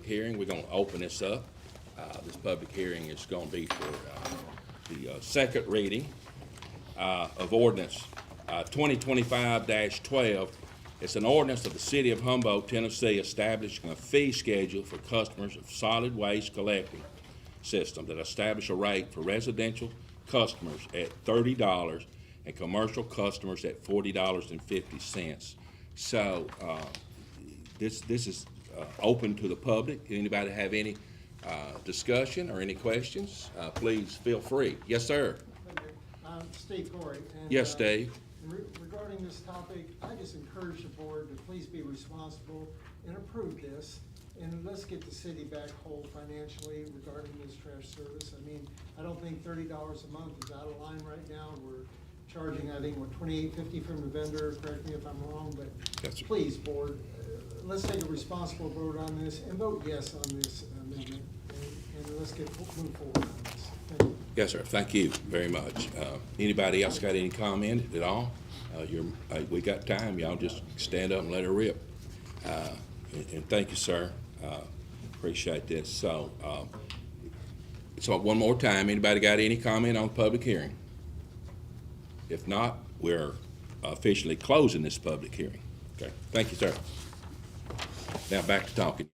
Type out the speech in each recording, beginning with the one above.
hearing. We're going to open this up. This public hearing is going to be for the second reading of ordinance 2025-12. It's an ordinance of the City of Humboldt, Tennessee, establishing a fee schedule for customers of solid waste collecting system that establish a rate for residential customers at $30 and commercial customers at $40.50. So this is open to the public. Anybody have any discussion or any questions? Please feel free. Yes, sir. Steve Corey. And, Yes, Steve. Regarding this topic, I just encourage the board to please be responsible and approve this. And let's get the city back whole financially regarding this trash service. I mean, I don't think $30 a month is out of line right now. We're charging, I think, what, $28.50 from the vendor. Correct me if I'm wrong, but please, board, let's take a responsible vote on this and vote yes on this amendment. And let's move forward on this. Thank you. Yes, sir. Thank you very much. Anybody else got any comment at all? We got time. Y'all just stand up and let her rip. And thank you, sir. Appreciate this. So one more time, anybody got any comment on the public hearing? If not, we're officially closing this public hearing. Okay. Thank you, sir. Now back to talking.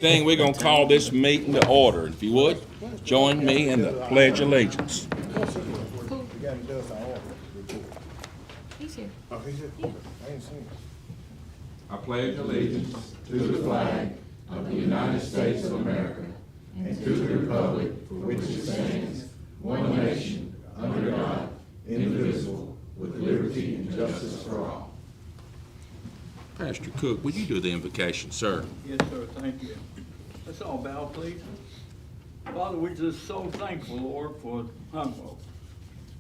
Thing, we're gonna call this meeting to order. If you would, join me in the Pledge of Allegiance. He's here. I pledge allegiance to the flag of the United States of America and to the republic for which it stands, one nation, under God, indivisible, with liberty and justice for all. Pastor Cook, would you do the invocation, sir? Yes, sir, thank you. Let's all bow, please. Father, we're just so thankful, Lord, for Humboldt.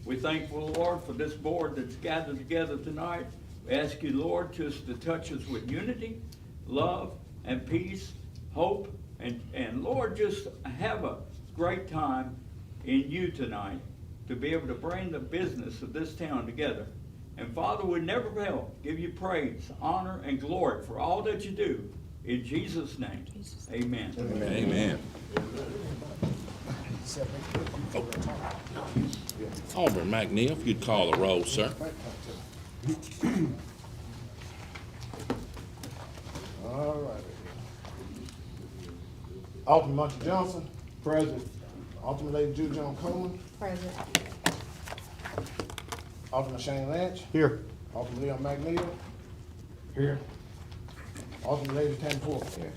We're thankful, Lord, for this board that's gathered together tonight. We ask you, Lord, just to touch us with unity, love, and peace, hope, and Lord, just have a great time in you tonight to be able to bring the business of this town together. And Father, we never fail give you praise, honor, and glory for all that you do. In Jesus' name, amen. Amen. Alderman McNeil, if you'd call the roll, sir. All right. Alderman Muncie Johnson. Present. Alderman Lady Judy Jones Coleman. Present. Alderman Shane Lynch. Here. Alderman Leon McNeil. Here. Alderman Lady Tammy Ford. Here.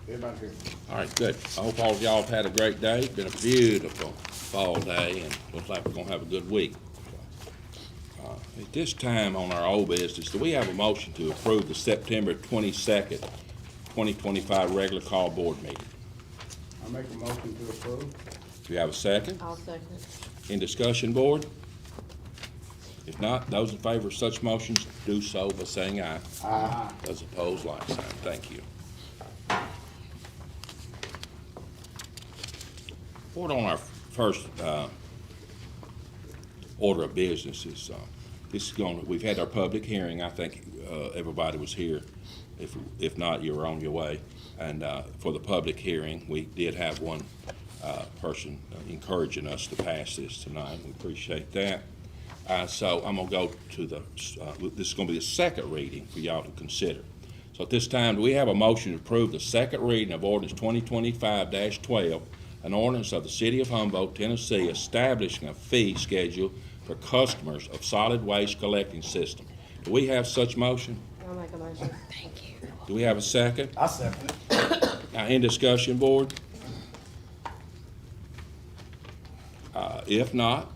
Everybody here. All right, good. I hope all of y'all have had a great day. It's been a beautiful fall day, and looks like we're gonna have a good week. At this time on our old business, do we have a motion to approve the September 22nd, 2025 regular call board meeting? I make a motion to approve. Do you have a second? I'll second. In discussion, board? If not, those in favor of such motions do so by saying aye. Aye. Those opposed, like sign. Thank you. Board, on our first order of business is this is going. We've had our public hearing. I think everybody was here. If not, you were on your way. And for the public hearing, we did have one person encouraging us to pass this tonight. We appreciate that. So I'm gonna go to the. This is gonna be the second reading for y'all to consider. So at this time, do we have a motion to approve the second reading of ordinance 2025-12, an ordinance of the City of Humboldt, Tennessee, establishing a fee schedule for customers of solid waste collecting system? Do we have such motion? I'll make a motion. Thank you. Do we have a second? I second it. Now, in discussion, board? If not,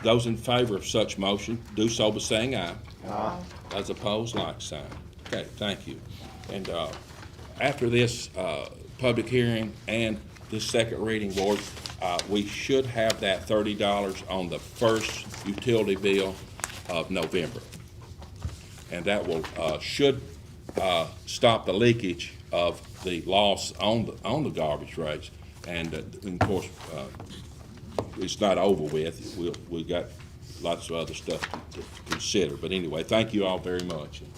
those in favor of such motion do so by saying aye. Aye. Those opposed, like sign. Okay, thank you. And after this public hearing and this second reading, board, we should have that $30 on the first utility bill of November. And that will should stop the leakage of the loss on the garbage rates. And of course, it's not over with. We got lots of other stuff to consider. But anyway, thank you all very much. And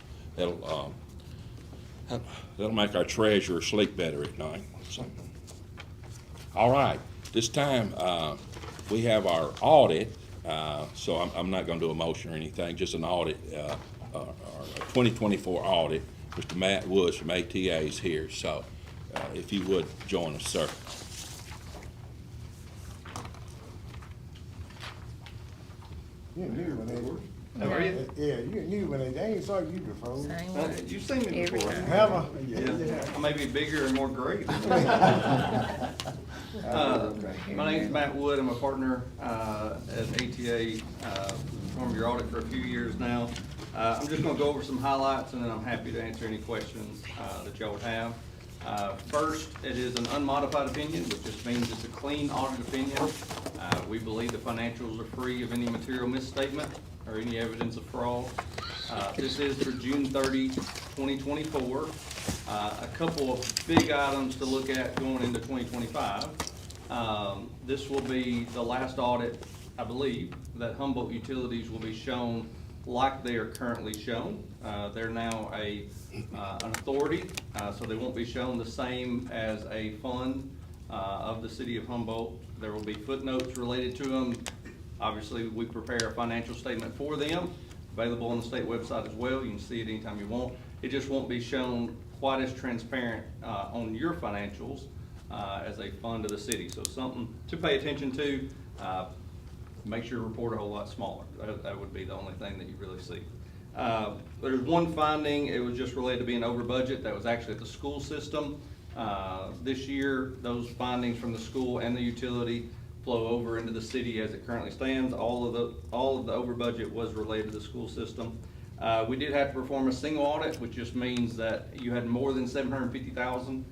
that'll make our treasurer sleep better at night. So, all right, this time we have our audit. So I'm not going to do a motion or anything. Just an audit, our 2024 audit. Mr. Matt Woods from ATA is here. So if you would join us, sir. You knew when they. How are you? Yeah, you knew when they ain't saw you before. Same way. You've seen me Every before. time. Have I? Yeah, I may be bigger and more great. My name's Matt Wood. I'm a partner at ATA, performed your audit for a few years now. I'm just gonna go over some highlights and then I'm happy to answer any questions that y'all would have. First, it is an unmodified opinion, which just means it's a clean audit opinion. We believe the financials are free of any material misstatement or any evidence of fraud. This is for June 30, 2024. A couple of big items to look at going into 2025. This will be the last audit, I believe, that Humboldt Utilities will be shown like they are currently shown. They're now an authority, so they won't be shown the same as a fund of the City of Humboldt. There will be footnotes related to them. Obviously, we prepare a financial statement for them, available on the state website as well. You can see it anytime you want. It just won't be shown quite as transparent on your financials as a fund of the city. So something to pay attention to. Makes your report a whole lot smaller. That would be the only thing that you really see. There's one finding, it was just related to being over budget, that was actually at the school system. This year, those findings from the school and the utility flow over into the city as it currently stands. All of the over budget was related to the school system. We did have to perform a single audit, which just means that you had more than $750,000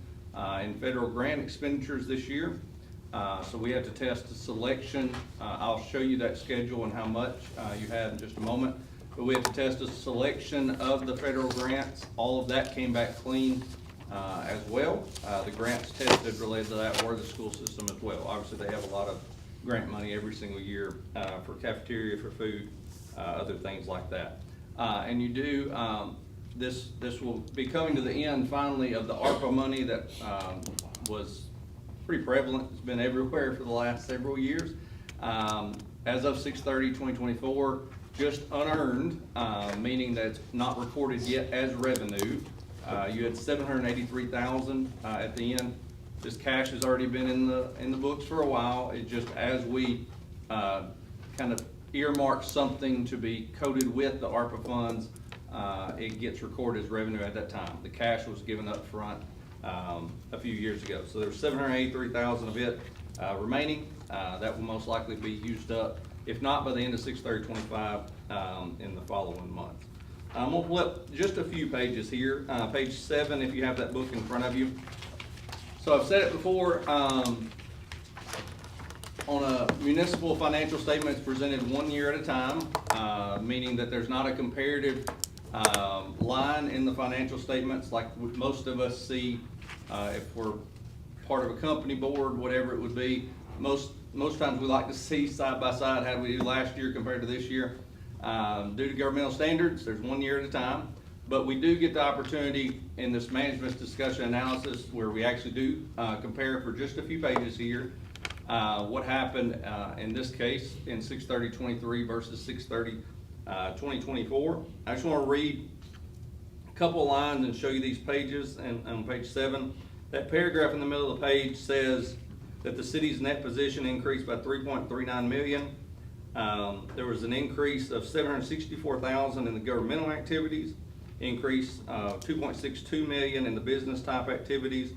in federal grant expenditures this year. So we have to test the selection. I'll show you that schedule and how much you had in just a moment. But we have to test a selection of the federal grants. All of that came back clean as well. The grants tested related to that were the school system as well. Obviously, they have a lot of grant money every single year for cafeteria, for food, other things like that. And you do, this will be coming to the end finally of the ARPA money that was pretty prevalent. It's been everywhere for the last several years. As of 6/30/2024, just unearned, meaning that it's not recorded yet as revenue. You had $783,000 at the end. This cash has already been in the books for a while. It just, as we kind of earmark something to be coded with the ARPA funds, it gets recorded as revenue at that time. The cash was given up front a few years ago. So there's $783,000 of it remaining. That will most likely be used up, if not by the end of 6/30/25, in the following month. I'm gonna flip just a few pages here. Page 7, if you have that book in front of you. So I've said it before, on a municipal financial statement, it's presented 1 year at a time, meaning that there's not a comparative line in the financial statements like most of us see if we're part of a company board, whatever it would be. Most times we like to see side by side how we do last year compared to this year. Due to governmental standards, there's 1 year at a time, but we do get the opportunity in this management discussion analysis where we actually do compare for just a few pages here what happened in this case in 6/30/23 versus 6/30/2024. I just want to read a couple of lines and show you these pages. And on page 7, that paragraph in the middle of the page says that the city's net position increased by $3.39 million. There was an increase of $764,000 in the governmental activities, increase of $2.62 million in the business type activities.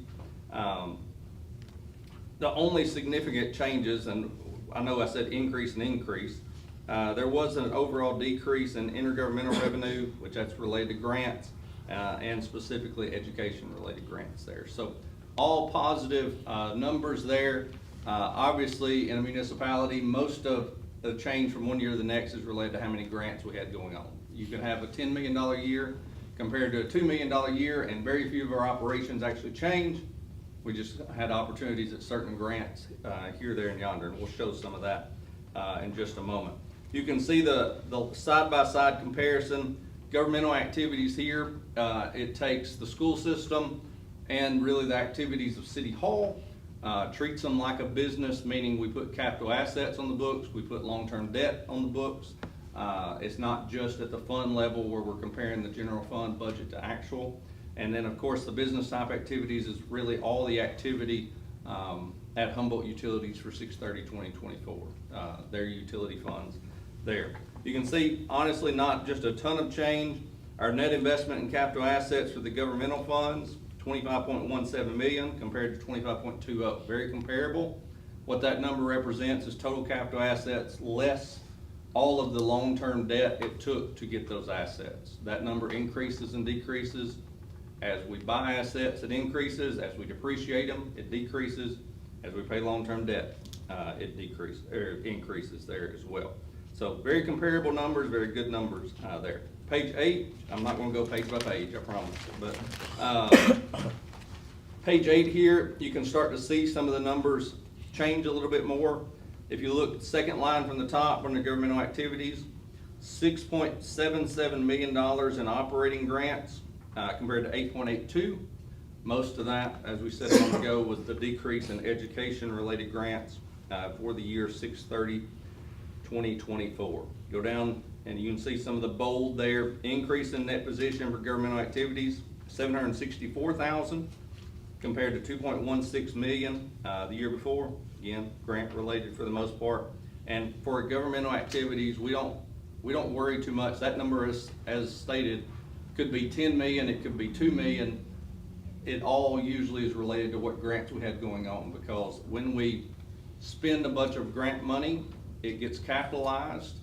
The only significant changes, and I know I said increase and increase, there was an overall decrease in intergovernmental revenue, which that's related to grants, and specifically education-related grants there. So all positive numbers there. Obviously, in a municipality, most of the change from 1 year to the next is related to how many grants we had going on. You can have a $10 million year compared to a $2 million year, and very few of our operations actually change. We just had opportunities at certain grants here, there, and yonder, and we'll show some of that in just a moment. You can see the side-by-side comparison. Governmental activities here, it takes the school system and really the activities of City Hall, treats them like a business, meaning we put capital assets on the books, we put long-term debt on the books. It's not just at the fund level where we're comparing the general fund budget to actual. And then, of course, the business type activities is really all the activity at Humboldt Utilities for 6/30/2024, their utility funds there. You can see, honestly, not just a ton of change. Our net investment in capital assets for the governmental funds, $25.17 million compared to $25.20, very comparable. What that number represents is total capital assets less all of the long-term debt it took to get those assets. That number increases and decreases. As we buy assets, it increases. As we depreciate them, it decreases. As we pay long-term debt, it increases there as well. So very comparable numbers, very good numbers there. Page 8, I'm not going to go page by page, I promise. But page 8 here, you can start to see some of the numbers change a little bit more. If you look second line from the top under governmental activities, $6.77 million in operating grants compared to 8.82. Most of that, as we said a moment ago, was the decrease in education-related grants for the year 6/30/2024. Go down and you can see some of the bold there. Increase in net position for governmental activities, $764,000 compared to 2.16 million the year before. Again, grant related for the most part. And for governmental activities, we don't worry too much. That number is, as stated, could be 10 million, it could be 2 million. It all usually is related to what grants we had going on, because when we spend a bunch of grant money, it gets capitalized.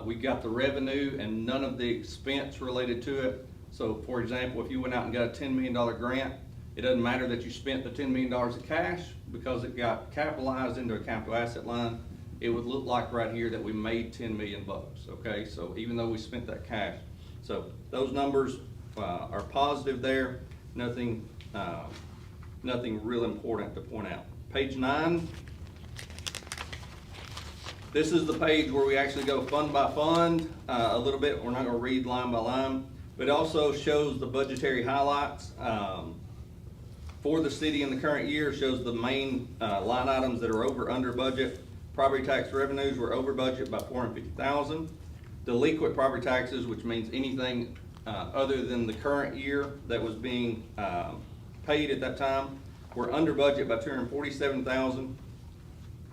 We got the revenue and none of the expense related to it. So for example, if you went out and got a $10 million grant, it doesn't matter that you spent the $10 million of cash, because it got capitalized into a capital asset line. It would look like right here that we made 10 million bucks, okay? So even though we spent that cash. So those numbers are positive there. Nothing real important to point out. Page 9. This is the page where we actually go fund by fund a little bit. We're not gonna read line by line, but it also shows the budgetary highlights for the city in the current year. Shows the main line items that are over, under budget. Property tax revenues were over budget by $450,000. Delinquent property taxes, which means anything other than the current year that was being paid at that time, were under budget by $247,000.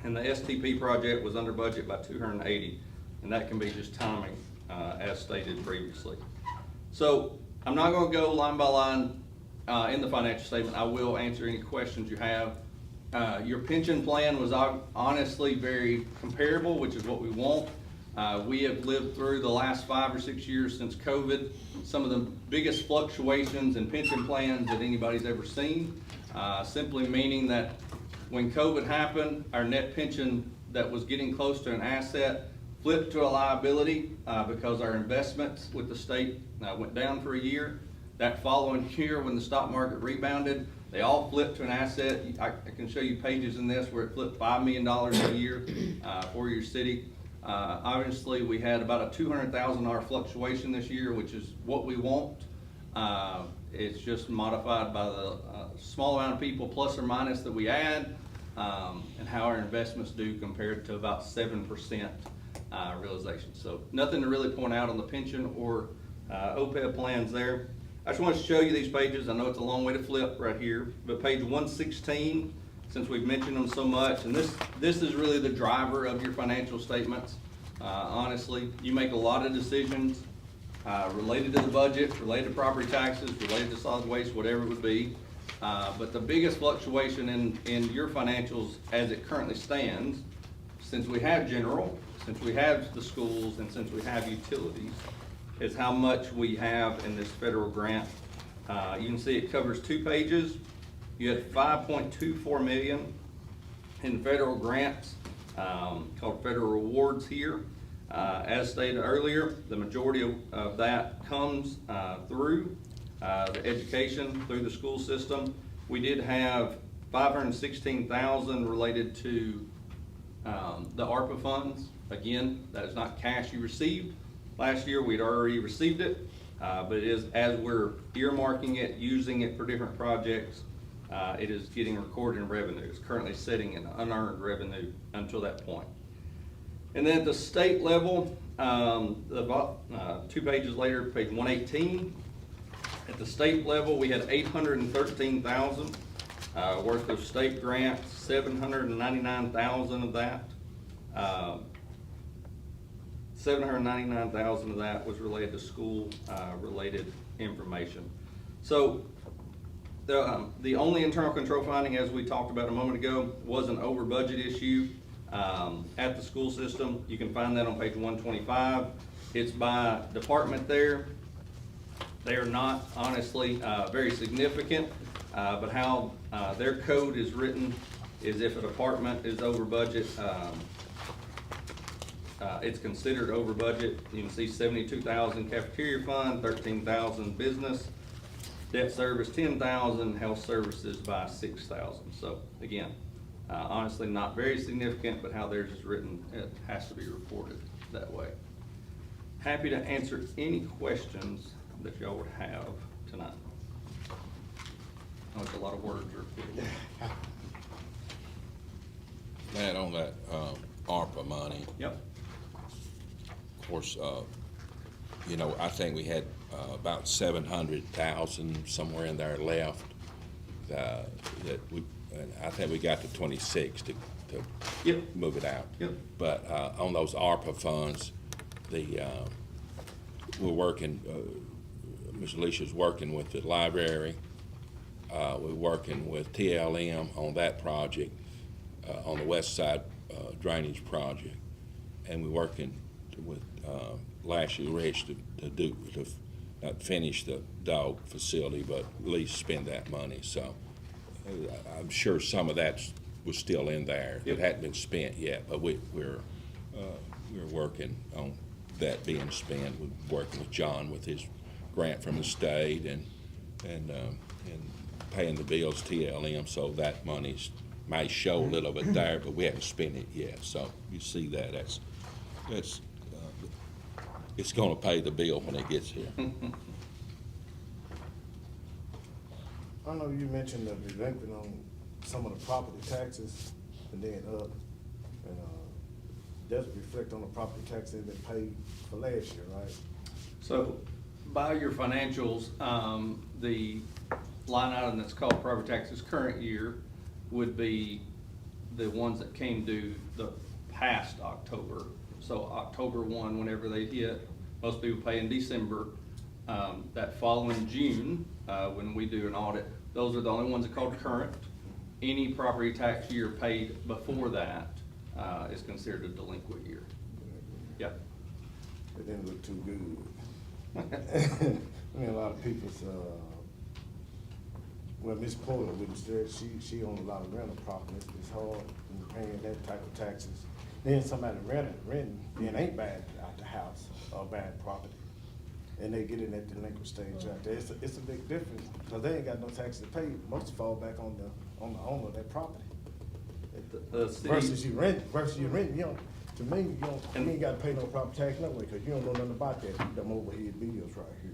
And the STP project was under budget by $280,000, and that can be just timing, as stated previously. So I'm not going to go line by line in the financial statement. I will answer any questions you have. Your pension plan was honestly very comparable, which is what we want. We have lived through the last 5 or 6 years since COVID, some of the biggest fluctuations in pension plans that anybody's ever seen, simply meaning that when COVID happened, our net pension that was getting close to an asset flipped to a liability because our investments with the state went down for a year. That following year, when the stock market rebounded, they all flipped to an asset. I can show you pages in this where it flipped $5 million a year for your city. Obviously, we had about a $200,000 fluctuation this year, which is what we want. It's just modified by the small amount of people plus or minus that we add, and how our investments do compared to about 7% realization. So nothing to really point out on the pension or OPEB plans there. I just want to show you these pages. I know it's a long way to flip right here, but page 116, since we've mentioned them so much, and this is really the driver of your financial statements. Honestly, you make a lot of decisions related to the budget, related to property taxes, related to solid waste, whatever it would be. But the biggest fluctuation in your financials as it currently stands, since we have general, since we have the schools, and since we have utilities, is how much we have in this federal grant. You can see it covers 2 pages. You had $5.24 million in federal grants called federal rewards here. As stated earlier, the majority of that comes through the education, through the school system. We did have $516,000 related to the ARPA funds. Again, that is not cash you received. Last year, we'd already received it, but it is, as we're earmarking it, using it for different projects, it is getting recorded in revenue. It's currently sitting in unearned revenue until that point. And then at the state level, about 2 pages later, page 118, at the state level, we had $813,000 worth of state grants, $799,000 of that. $799,000 of that was related to school related information. So the only internal control finding, as we talked about a moment ago, was an over budget issue at the school system. You can find that on page 125. It's by department there. They are not honestly very significant, but how their code is written is if a department is over budget, it's considered over budget. You can see 72,000 cafeteria fund, 13,000 business, debt service 10,000, health services by 6,000. So again, honestly not very significant, but how theirs is written, it has to be reported that way. Happy to answer any questions that y'all would have tonight. I know it's a lot of words. Matt, on that ARPA money, Yep. of course, you know, I think we had about 700,000 somewhere in there left. That we, and I think we got to 26 to Yep. move it out. Yep. But on those ARPA funds, we're working, Ms. Alicia's working with the library. We're working with TLM on that project, on the west side drainage project. And we're working with Lashley Rich to not finish the dog facility, but at least spend that money. So I'm sure some of that was still in there. It Yep. hadn't been spent yet, but we're working on that being spent. We're working with John with his grant from the state and paying the bills TLM, so that money's may show a little bit there, but we haven't spent it yet. So you see that it's gonna pay the bill when it gets here. I know you mentioned the delinquent on some of the property taxes and then up, and, does reflect on the property taxes that they paid for last year, right? So by your financials, the line item that's called property taxes current year would be the ones that came due the past October. So October 1, whenever they hit, most people pay in December. That following June, when we do an audit, those are the only ones that are called current. Any property tax year paid before that is considered a delinquent year. Yep. It didn't look too good. I mean, a lot of people's, well, Miss Porter witnessed she owned a lot of rental properties. It's hard in paying that type of taxes. Then somebody renting, then ain't buying out the house or buying property. And they get in that delinquent stage out there. It's a big difference, because they ain't got no taxes to pay. Most fall back on the owner of that property. The city. Versus you rent, you don't, to me, you ain't gotta pay no property tax no way, cause you don't know nothing about that, them overhead bills right here.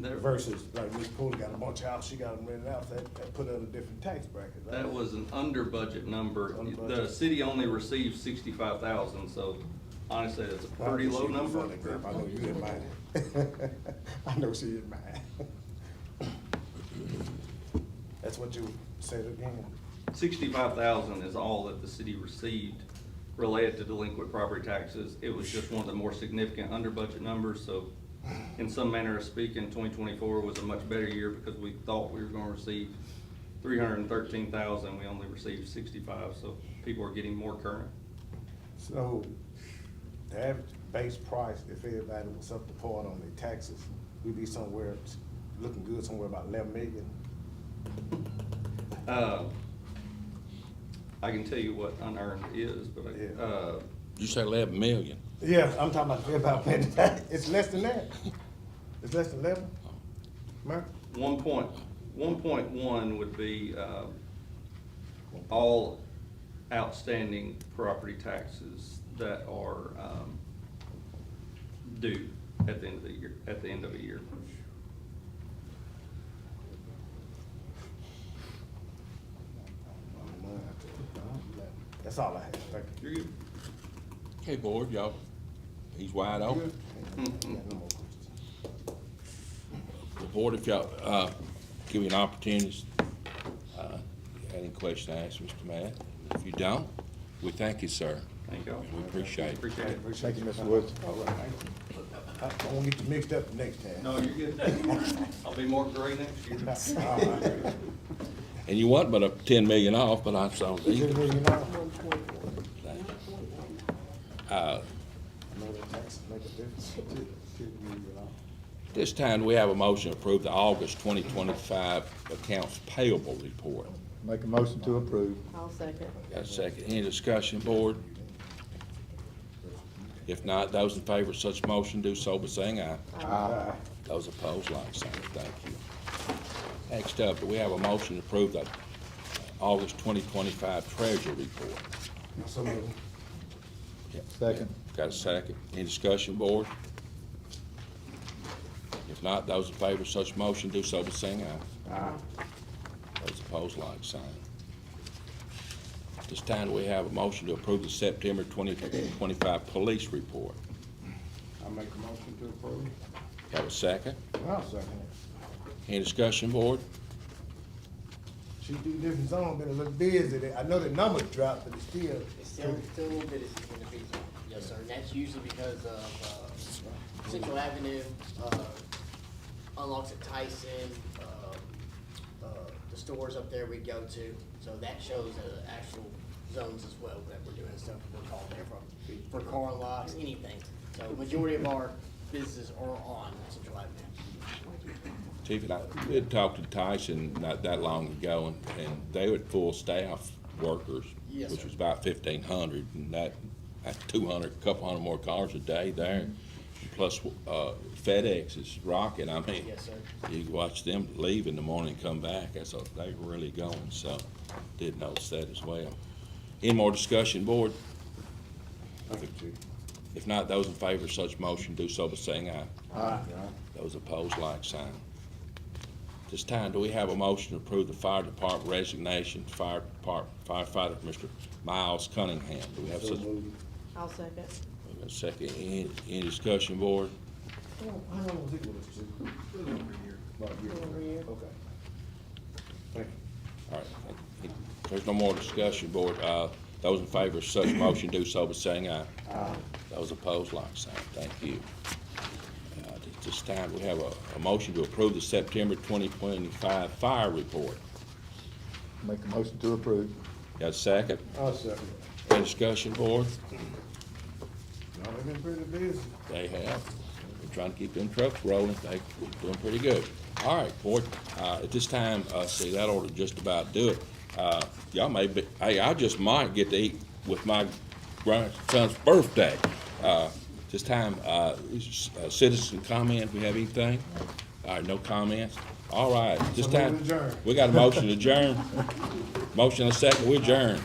There- Versus, like Miss Porter got a bunch of houses, she got them rented out, that put her in a different tax bracket, right? That was an under budget number. Under The budget. city only received 65,000, so honestly, that's a pretty low number. I know you didn't mind it. I know she didn't mind. That's what you said again. 65,000 is all that the city received related to delinquent property taxes. It was just one of the more significant under budget numbers, so in some manner of speaking, 2024 was a much better year because we thought we were gonna receive 313,000, we only received 65, so people are getting more current. So, the average base price, if everybody was up to par on their taxes, we'd be somewhere, looking good, somewhere about 11 million. I can tell you what unearned is, but You say 11 million? Yeah, I'm talking about paying tax. It's less than that. It's less than 11, Mark? 1.1 would be all outstanding property taxes that are due at the end of the year, at the end of a year. That's all I have, thank you. You're good. Okay, board, y'all, he's wide open. Yeah, no more questions. The board, if y'all, give me an opportunity, any question to ask Mr. Matt? If you don't, we thank you, sir. Thank y'all. We appreciate it. Appreciate it. Thank you, Mr. Woods. All right. I won't get you mixed up the next time. No, you're good. I'll be more gray next year. All right. And you want but a 10 million off, but I saw You these. know, Uh, I know that taxes make a difference. This time, we have a motion to approve the August 2025 accounts payable report. Make a motion to approve. I'll second. Got a second? Any discussion, board? If not, those in favor of such motion do so by saying aye. Aye. Those opposed, like sign. Thank you. Next up, do we have a motion to approve the August 2025 treasury report? So moved. Second. Got a second? Any discussion, board? If not, those in favor of such motion do so by saying aye. Aye. Those opposed, like sign. This time, we have a motion to approve the September 2025 police report. I make a motion to approve. Have a second? I'll second it. Any discussion, board? She do different zones, been a little busy. I know the numbers dropped, but it's still. It's still a little bit in the B zone, yes, sir, and that's usually because of, Central Avenue, unlocks at Tyson, the stores up there we go to, so that shows actual zones as well that we're doing stuff, we're calling there for car locks, anything. So majority of our businesses are on Central Avenue. Chief, and I did talk to Tyson not that long ago, and they were full staff workers, Yes, which sir. was about 1,500, and that's 200, couple hundred more cars a day there. Plus, FedEx is rocking. I mean, Yes, sir. you watch them leave in the morning and come back. They're really going. So, did notice that as well. Any more discussion, board? Thank you, Chief. If not, those in favor of such motion do so by saying aye. Aye. Those opposed, like sign. This time, do we have a motion to approve the fire department resignation, firefighter Mr. Miles Cunningham? Do we have So such? moved. I'll second. A second, any discussion, board? How long was it with us, Chief? A little over a year. About a year. Over a year. Okay. Thank you. All right, if there's no more discussion, board. Those in favor of such motion do so by saying aye. Aye. Those opposed, like sign. Thank you. At this time, we have a motion to approve the September 2025 fire report. Make a motion to approve. Got a second? I'll second Any discussion, board? it. No, they've been pretty busy. They have. We're trying to keep them trucks rolling. They're doing pretty good. All right, board, at this time, see, that ought to just about do it. Y'all may be, hey, I just might get to eat with my grandson's birthday. This time, citizen comment, we have anything? All right, no comments? All right, this So time, move to adjourn. we got a motion to adjourn. Motion and a second, we adjourn.